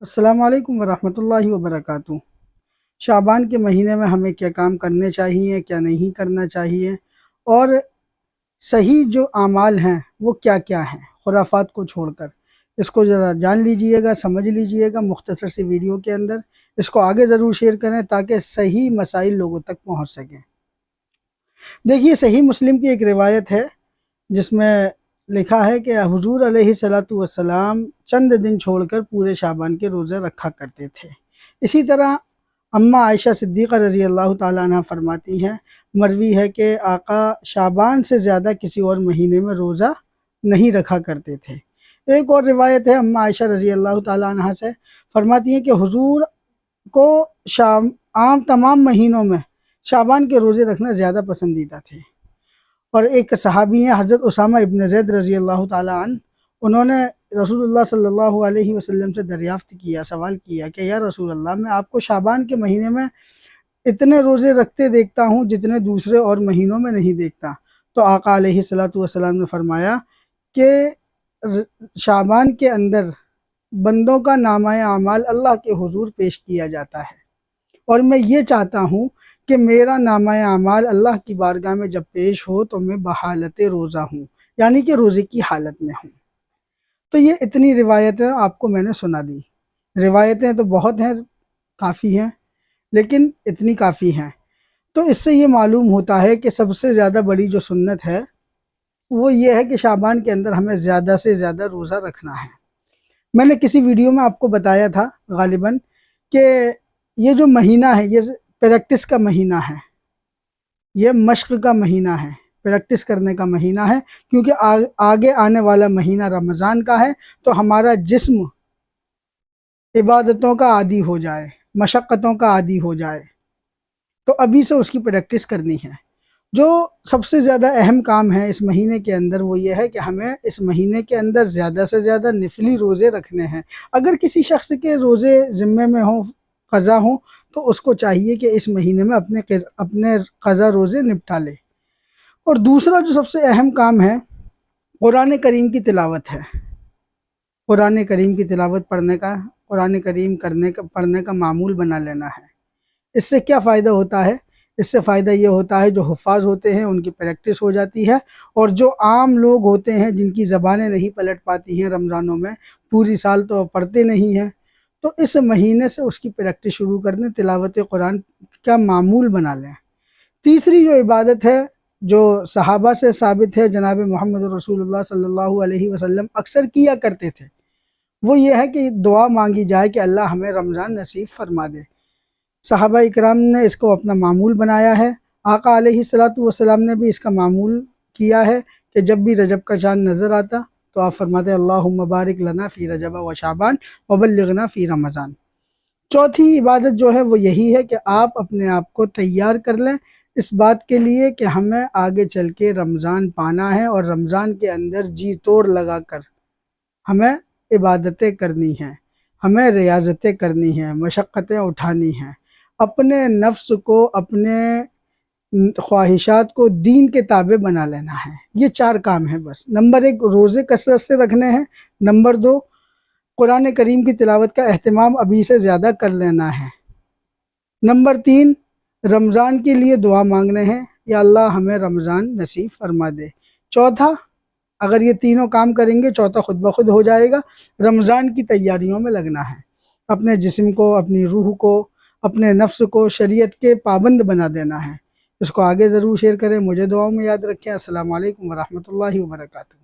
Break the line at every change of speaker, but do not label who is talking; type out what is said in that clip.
السلام علیکم ورحمۃ اللہ وبرکاتہ۔ شعبان کے مہینے میں ہمیں کیا کام کرنے چاہیے، کیا نہیں کرنا چاہیے، اور صحیح جو اعمال ہیں وہ کیا کیا ہیں خرافات کو چھوڑ کر، اس کو ذرا جان لیجئے گا، سمجھ لیجئے گا مختصر سی ویڈیو کے اندر۔ اس کو آگے ضرور شیئر کریں تاکہ صحیح مسائل لوگوں تک پہنچ سکیں۔ دیکھیے، صحیح مسلم کی ایک روایت ہے جس میں لکھا ہے کہ حضور علیہ السلام چند دن چھوڑ کر پورے شعبان کے روزے رکھا کرتے تھے۔ اسی طرح اماں عائشہ صدیقہ رضی اللہ تعالیٰ عنہ فرماتی ہیں، مروی ہے کہ آقا شعبان سے زیادہ کسی اور مہینے میں روزہ نہیں رکھا کرتے تھے۔ ایک اور روایت ہے اماں عائشہ رضی اللہ تعالیٰ عنہ سے، فرماتی ہیں کہ حضور کو عام تمام مہینوں میں شعبان کے روزے رکھنا زیادہ پسندیدہ تھے۔ اور ایک صحابی ہیں حضرت اسامہ ابن زید رضی اللہ تعالیٰ عنہ، انہوں نے رسول اللہ صلی اللہ علیہ وسلم سے دریافت کیا، سوال کیا کہ یا رسول اللہ، میں آپ کو شعبان کے مہینے میں اتنے روزے رکھتے دیکھتا ہوں جتنے دوسرے اور مہینوں میں نہیں دیکھتا۔ تو آقا علیہ السلام نے فرمایا کہ شعبان کے اندر بندوں کا نامہ اعمال اللہ کے حضور پیش کیا جاتا ہے، اور میں یہ چاہتا ہوں کہ میرا نامہ اعمال اللہ کی بارگاہ میں جب پیش ہو تو میں بحالت روزہ ہوں، یعنی کہ روزے کی حالت میں ہوں۔ تو یہ اتنی روایتیں آپ کو میں نے سنا دی۔ روایتیں تو بہت ہیں، کافی ہیں، لیکن اتنی کافی ہیں۔ تو اس سے یہ معلوم ہوتا ہے کہ سب سے زیادہ بڑی جو سنت ہے وہ یہ ہے کہ شعبان کے اندر ہمیں زیادہ سے زیادہ روزہ رکھنا ہے۔ میں نے کسی ویڈیو میں آپ کو بتایا تھا غالباً کہ یہ جو مہینہ ہے یہ پریکٹس کا مہینہ ہے، یہ مشق کا مہینہ ہے، پریکٹس کرنے کا مہینہ ہے، کیونکہ آگے آنے والا مہینہ رمضان کا ہے، تو ہمارا جسم عبادتوں کا عادی ہو جائے، مشقتوں کا عادی ہو جائے، تو ابھی سے اس کی پریکٹس کرنی ہے۔ جو سب سے زیادہ اہم کام ہے اس مہینے کے اندر وہ یہ ہے کہ ہمیں اس مہینے کے اندر زیادہ سے زیادہ نفلی روزے رکھنے ہیں۔ اگر کسی شخص کے روزے ذمے میں ہوں، قضا ہوں، تو اس کو چاہیے کہ اس مہینے میں اپنے قضا روزے نپٹا لے۔ اور دوسرا جو سب سے اہم کام ہے، قرآن کریم کی تلاوت ہے۔ قرآن کریم کی تلاوت پڑھنے کا، قرآن کریم پڑھنے کا معمول بنا لینا ہے۔ اس سے کیا فائدہ ہوتا ہے؟ اس سے فائدہ یہ ہوتا ہے جو حفاظ ہوتے ہیں ان کی پریکٹس ہو جاتی ہے، اور جو عام لوگ ہوتے ہیں جن کی زبانیں نہیں پلٹ پاتی ہیں رمضانوں میں، پوری سال تو پڑھتے نہیں ہیں، تو اس مہینے سے اس کی پریکٹس شروع کر دیں، تلاوت قرآن کا معمول بنا لیں۔ تیسری جو عبادت ہے جو صحابہ سے ثابت ہے، جناب محمد رسول اللہ صلی اللہ علیہ وسلم اکثر کیا کرتے تھے، وہ یہ ہے کہ دعا مانگی جائے کہ اللہ ہمیں رمضان نصیب فرما دے۔ صحابہ اکرام نے اس کو اپنا معمول بنایا ہے، آقا علیہ السلام نے بھی اس کا معمول کیا ہے کہ جب بھی رجب کا چاند نظر آتا تو آپ فرماتے اللہم بارک لنا فی رجب و شعبان وبلغنا فی رمضان۔ چوتھی عبادت جو ہے وہ یہی ہے کہ آپ اپنے آپ کو تیار کر لیں اس بات کے لیے کہ ہمیں آگے چل کے رمضان پانا ہے، اور رمضان کے اندر جی توڑ لگا کر ہمیں عبادتیں کرنی ہیں، ہمیں ریاضتیں کرنی ہیں، مشقتیں اٹھانی ہیں، اپنے نفس کو، اپنے خواہشات کو دین کے تابع بنا لینا ہے۔ یہ 4 کام ہیں بس۔ نمبر 1، روزے کثرت سے رکھنے ہیں۔ نمبر 2، قرآن کریم کی تلاوت کا اہتمام ابھی سے زیادہ کر لینا ہے۔ نمبر 3، رمضان کے لیے دعا مانگنے ہیں، یا اللہ ہمیں رمضان نصیب فرما دے۔ چوتھا، اگر یہ تینوں کام کریں گے، چوتھا خود بخود ہو جائے گا، رمضان کی تیاریوں میں لگنا ہے، اپنے جسم کو، اپنی روح کو، اپنے نفس کو شریعت کے پابند بنا دینا ہے۔ اس کو آگے ضرور شیئر کریں، مجھے دعاؤں میں یاد رکھیں۔ السلام علیکم ورحمۃ اللہ وبرکاتہ۔